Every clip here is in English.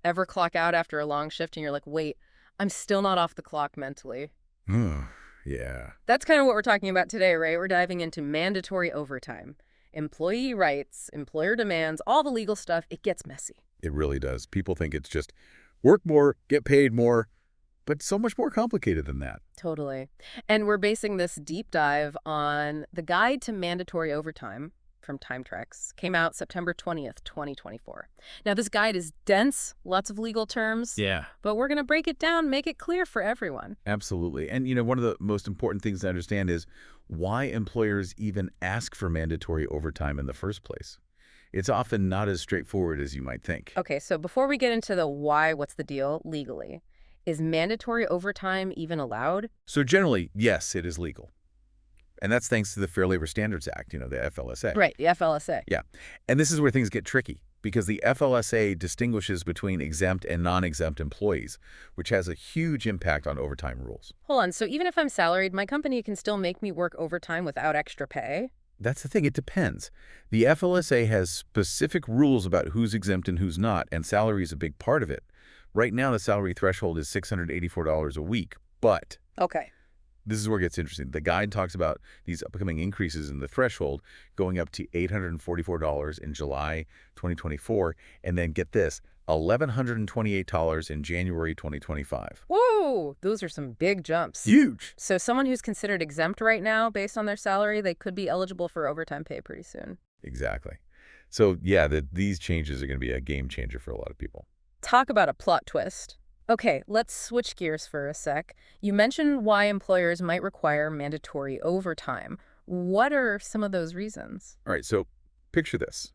Ever clock out after a long shift and you're like, wait, I'm still not off the clock mentally? Yeah. That's kind of what we're talking about today, right? We're diving into mandatory overtime. Employee rights, employer demands, all the legal stuff. It gets messy. It really does. People think it's just work more, get paid more, but so much more complicated than that. Totally. And we're basing this deep dive on the Guide to Mandatory Overtime from Time Trex. Came out September 20th, 2024. Now, this guide is dense, lots of legal terms. Yeah. But we're going to break it down, make it clear for everyone. Absolutely. And, one of the most important things to understand is why employers even ask for mandatory overtime in the first place. It's often not as straightforward as you might think. Okay, so before we get into the why, what's the deal legally, is mandatory overtime even allowed? So generally, yes, it is legal. And that's thanks to the Fair Labor Standards Act, the FLSA. Right, the FLSA. Yeah. And this is where things get tricky because the FLSA distinguishes between exempt and non-exempt employees, which has a huge impact on overtime rules. Hold on, so even if I'm salaried, my company can still make me work overtime without extra pay? That's the thing. It depends. The FLSA has specific rules about who's exempt and who's not, and salary is a big part of it. Right now, the salary threshold is $684 a week, but Okay. this is where it gets interesting. The guide talks about these upcoming increases in the threshold going up to $844 in July 2024, and then get this, $1,128 in January 2025. Whoa, those are some big jumps. Huge. So someone who's considered exempt right now based on their salary, they could be eligible for overtime pay pretty soon. Exactly. So yeah, these changes are going to be a game changer for a lot of people. Talk about a plot twist. Okay, let's switch gears for a sec. You mentioned why employers might require mandatory overtime. What are some of those reasons? All right, so picture this.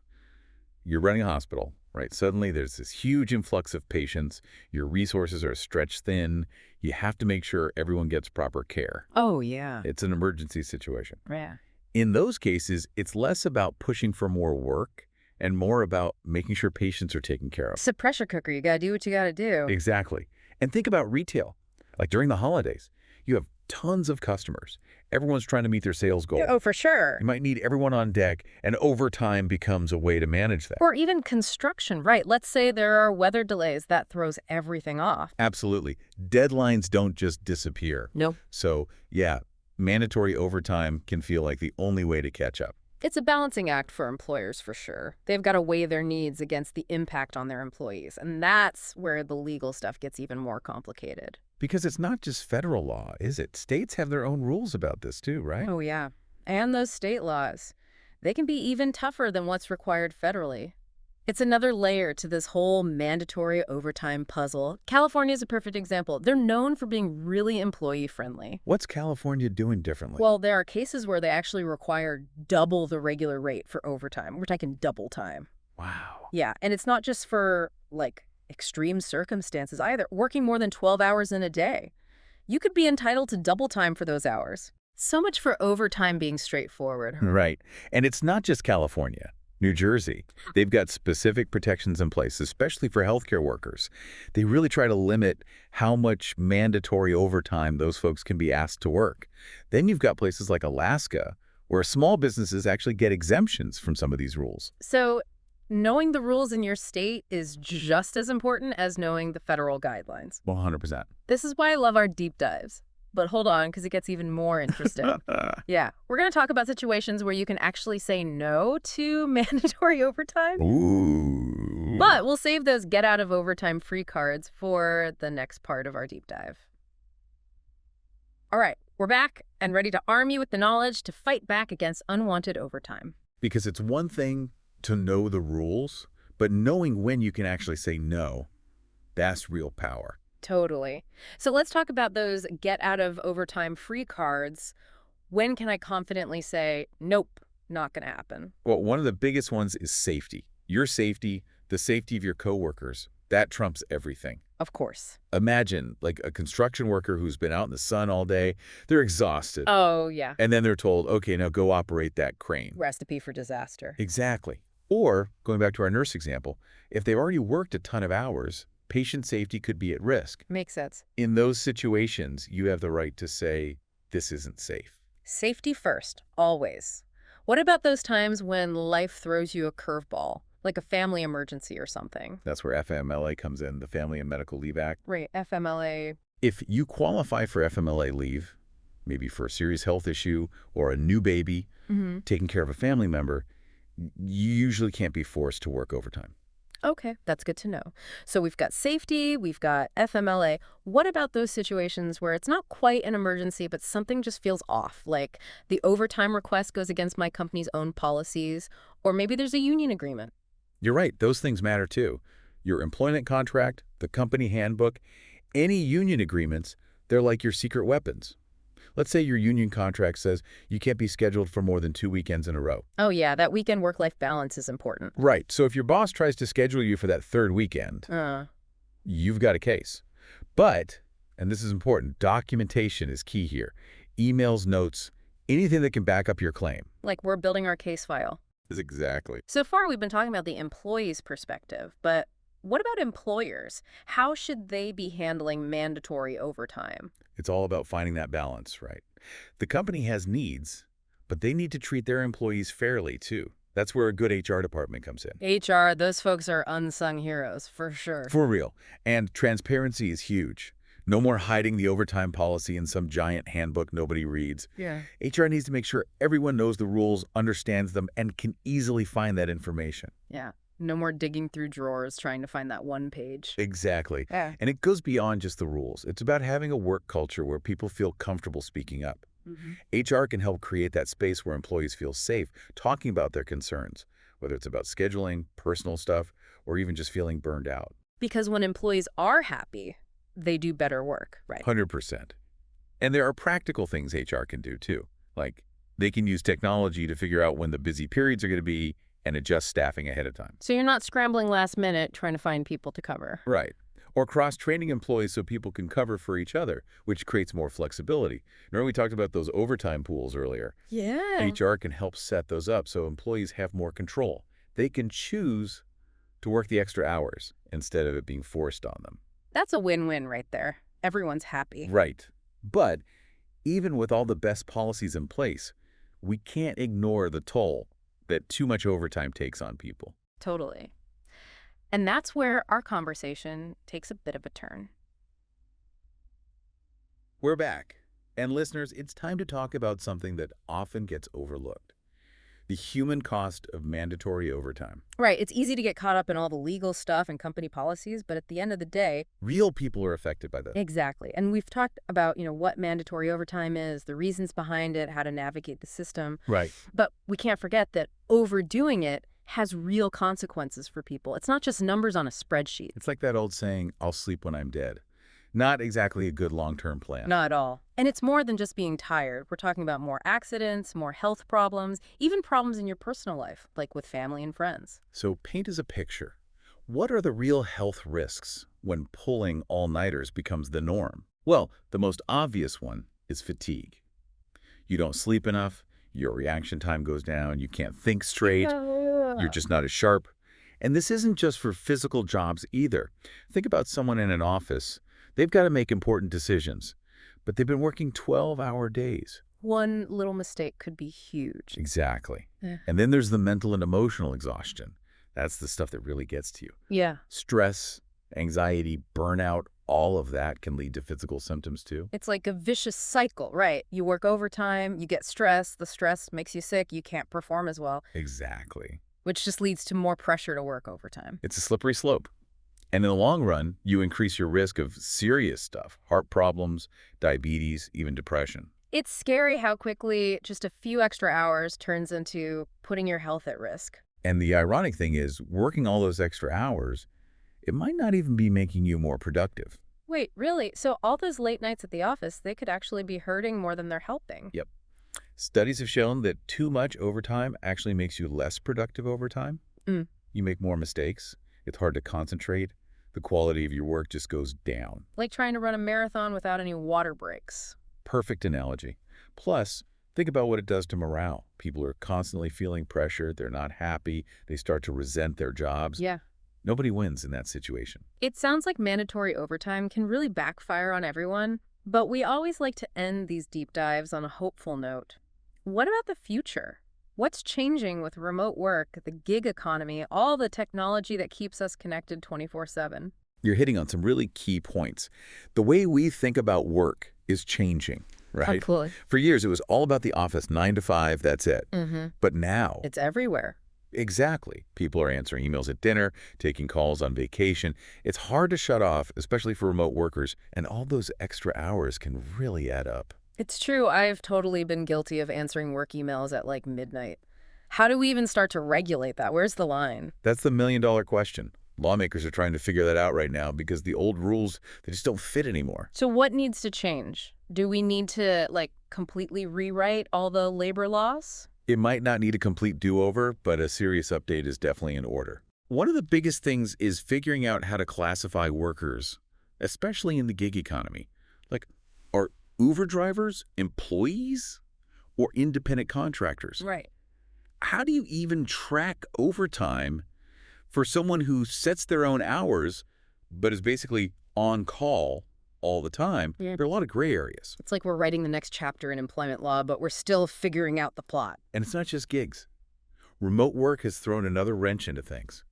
You're running a hospital, right? Suddenly there's this huge influx of patients. Your resources are stretched thin. You have to make sure everyone gets proper care. Oh, yeah. It's an emergency situation. Yeah. In those cases, it's less about pushing for more work and more about making sure patients are taken care of. It's a pressure cooker. You got to do what you got to do. Exactly. And think about retail. Like during the holidays, you have tons of customers. Everyone's trying to meet their sales goal. Oh, for sure. You might need everyone on deck, and overtime becomes a way to manage that. Or even construction, right? Let's say there are weather delays. That throws everything off. Absolutely. Deadlines don't just disappear. No. So, yeah, mandatory overtime can feel like the only way to catch up. It's a balancing act for employers, for sure. They've got to weigh their needs against the impact on their employees. And that's where the legal stuff gets even more complicated. Because it's not just federal law, is it? States have their own rules about this too, right? Oh, yeah. And those state laws. They can be even tougher than what's required federally. It's another layer to this whole mandatory overtime puzzle. California is a perfect example. They're known for being really employee-friendly. What's California doing differently? Well, there are cases where they actually require double the regular rate for overtime. We're talking double time. Wow. Yeah, and it's not just for, like, extreme circumstances either. Working more than 12 hours in a day. You could be entitled to double time for those hours. So much for overtime being straightforward. Right. And it's not just California. New Jersey, they've got specific protections in place, especially for healthcare workers. They really try to limit how much mandatory overtime those folks can be asked to work. Then you've got places like Alaska, where small businesses actually get exemptions from some of these rules. So knowing the rules in your state is just as important as knowing the federal guidelines. 100%. This is why I love our deep dives. But hold on, because it gets even more interesting. Yeah, we're going to talk about situations where you can actually say no to mandatory overtime. Ooh. But we'll save those get out of overtime free cards for the next part of our deep dive. All right, we're back and ready to arm you with the knowledge to fight back against unwanted overtime. Because it's one thing to know the rules, but knowing when you can actually say no, that's real power. Totally. So let's talk about those get out of overtime free cards. When can I confidently say, nope, not going to happen? Well, one of the biggest ones is safety. Your safety, the safety of your coworkers, that trumps everything. Of course. Imagine like a construction worker who's been out in the sun all day. They're exhausted. Oh, yeah. And then they're told, okay, now go operate that crane. Recipe for disaster. Exactly. Or, going back to our nurse example, if they've already worked a ton of hours, patient safety could be at risk. Makes sense. In those situations, you have the right to say, this isn't safe. Safety first, always. What about those times when life throws you a curveball? Like a family emergency or something. That's where FMLA comes in, the Family and Medical Leave Act. Right, FMLA. If you qualify for FMLA leave, maybe for a serious health issue or a new baby, Hmm. taking care of a family member, you usually can't be forced to work overtime. Okay, that's good to know. So we've got safety, we've got FMLA. What about those situations where it's not quite an emergency, but something just feels off? Like the overtime request goes against my company's own policies, or maybe there's a union agreement. You're right, those things matter too. Your employment contract, the company handbook, any union agreements, they're like your secret weapons. Let's say your union contract says you can't be scheduled for more than 2 weekends in a row. Oh yeah, that weekend work-life balance is important. Right, so if your boss tries to schedule you for that third weekend, Uh, you've got a case. But, and this is important, documentation is key here. Emails, notes, anything that can back up your claim. like we're building our case file. Exactly. So far, we've been talking about the employee's perspective, but what about employers? How should they be handling mandatory overtime? It's all about finding that balance, right? The company has needs, but they need to treat their employees fairly too. That's where a good HR department comes in. HR, those folks are unsung heroes, for sure. For real. And transparency is huge. No more hiding the overtime policy in some giant handbook nobody reads. Yeah. HR needs to make sure everyone knows the rules, understands them, and can easily find that information. Yeah. No more digging through drawers trying to find that one page. Exactly. Yeah. And it goes beyond just the rules. It's about having a work culture where people feel comfortable speaking up. HR can help create that space where employees feel safe talking about their concerns, whether it's about scheduling, personal stuff, or even just feeling burned out. Because when employees are happy, they do better work, right? 100%. And there are practical things HR can do too. Like they can use technology to figure out when the busy periods are going to be and adjust staffing ahead of time. So you're not scrambling last minute trying to find people to cover. Right. Or cross-training employees so people can cover for each other, which creates more flexibility. Remember we talked about those overtime pools earlier? Yeah. HR can help set those up so employees have more control. They can choose to work the extra hours instead of it being forced on them. That's a win-win right there. Everyone's happy. Right. But even with all the best policies in place, we can't ignore the toll that too much overtime takes on people. Totally. And that's where our conversation takes a bit of a turn. We're back. And listeners, it's time to talk about something that often gets overlooked. The human cost of mandatory overtime. Right. It's easy to get caught up in all the legal stuff and company policies, but at the end of the day, Real people are affected by this. exactly. And we've talked about, what mandatory overtime is, the reasons behind it, how to navigate the system. Right. But we can't forget that overdoing it has real consequences for people. It's not just numbers on a spreadsheet. It's like that old saying, I'll sleep when I'm dead. Not exactly a good long-term plan. Not at all. And it's more than just being tired. We're talking about more accidents, more health problems, even problems in your personal life, like with family and friends. So paint us a picture. What are the real health risks when pulling all-nighters becomes the norm? Well, the most obvious one is fatigue. You don't sleep enough, your reaction time goes down, you can't think straight, you're just not as sharp. And this isn't just for physical jobs either. Think about someone in an office. They've got to make important decisions, but they've been working 12-hour days. One little mistake could be huge. Exactly. Yeah. And then there's the mental and emotional exhaustion. That's the stuff that really gets to you. Yeah. Stress, anxiety, burnout, all of that can lead to physical symptoms too. It's like a vicious cycle, right? You work overtime, you get stressed, the stress makes you sick, you can't perform as well, Exactly. which just leads to more pressure to work overtime. It's a slippery slope. And in the long run, you increase your risk of serious stuff, heart problems, diabetes, even depression. It's scary how quickly just a few extra hours turns into putting your health at risk. And the ironic thing is, working all those extra hours, it might not even be making you more productive. Wait, really? So all those late nights at the office, they could actually be hurting more than they're helping? Yep. Studies have shown that too much overtime actually makes you less productive over time. Mm. You make more mistakes. It's hard to concentrate. The quality of your work just goes down. Like trying to run a marathon without any water breaks. Perfect analogy. Plus, think about what it does to morale. People are constantly feeling pressure. They're not happy. They start to resent their jobs. Yeah. Nobody wins in that situation. It sounds like mandatory overtime can really backfire on everyone, but we always like to end these deep dives on a hopeful note. What about the future? What's changing with remote work, the gig economy, all the technology that keeps us connected 24/7? You're hitting on some really key points. The way we think about work is changing, right? Absolutely. For years, it was all about the office, 9 to 5, that's it. Mm-hmm. But now, It's everywhere. exactly, people are answering emails at dinner, taking calls on vacation. It's hard to shut off, especially for remote workers, and all those extra hours can really add up. It's true. I've totally been guilty of answering work emails at like midnight. How do we even start to regulate that? Where's the line? That's the million-dollar question. Lawmakers are trying to figure that out right now because the old rules, they just don't fit anymore. So what needs to change? Do we need to like completely rewrite all the labor laws? It might not need a complete do-over, but a serious update is definitely in order. One of the biggest things is figuring out how to classify workers, especially in the gig economy. Like, are Uber drivers employees or independent contractors? Right. How do you even track overtime for someone who sets their own hours but is basically on call all the time? Yeah. There are a lot of gray areas. It's like we're writing the next chapter in employment law, but we're still figuring out the plot. And it's not just gigs. Remote work has thrown another wrench into things.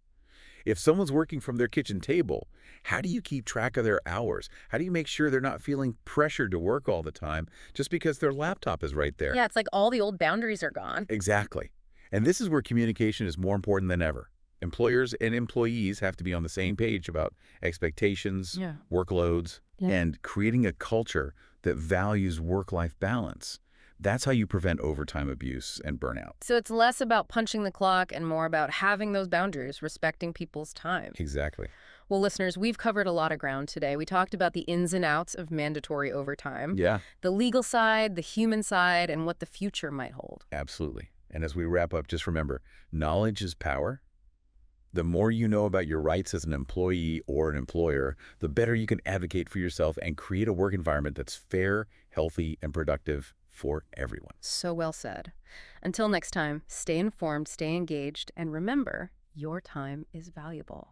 If someone's working from their kitchen table, how do you keep track of their hours? How do you make sure they're not feeling pressured to work all the time just because their laptop is right there? Yeah, it's like all the old boundaries are gone. Exactly. And this is where communication is more important than ever. Employers and employees have to be on the same page about expectations, Yeah. workloads, Yeah. and creating a culture that values work-life balance. That's how you prevent overtime abuse and burnout. So it's less about punching the clock and more about having those boundaries, respecting people's time. Exactly. Well, listeners, we've covered a lot of ground today. We talked about the ins and outs of mandatory overtime, Yeah, the legal side, the human side, and what the future might hold. absolutely. And as we wrap up, just remember, knowledge is power. The more you know about your rights as an employee or an employer, the better you can advocate for yourself and create a work environment that's fair, healthy, and productive for everyone. So well said. Until next time, stay informed, stay engaged, and remember, your time is valuable.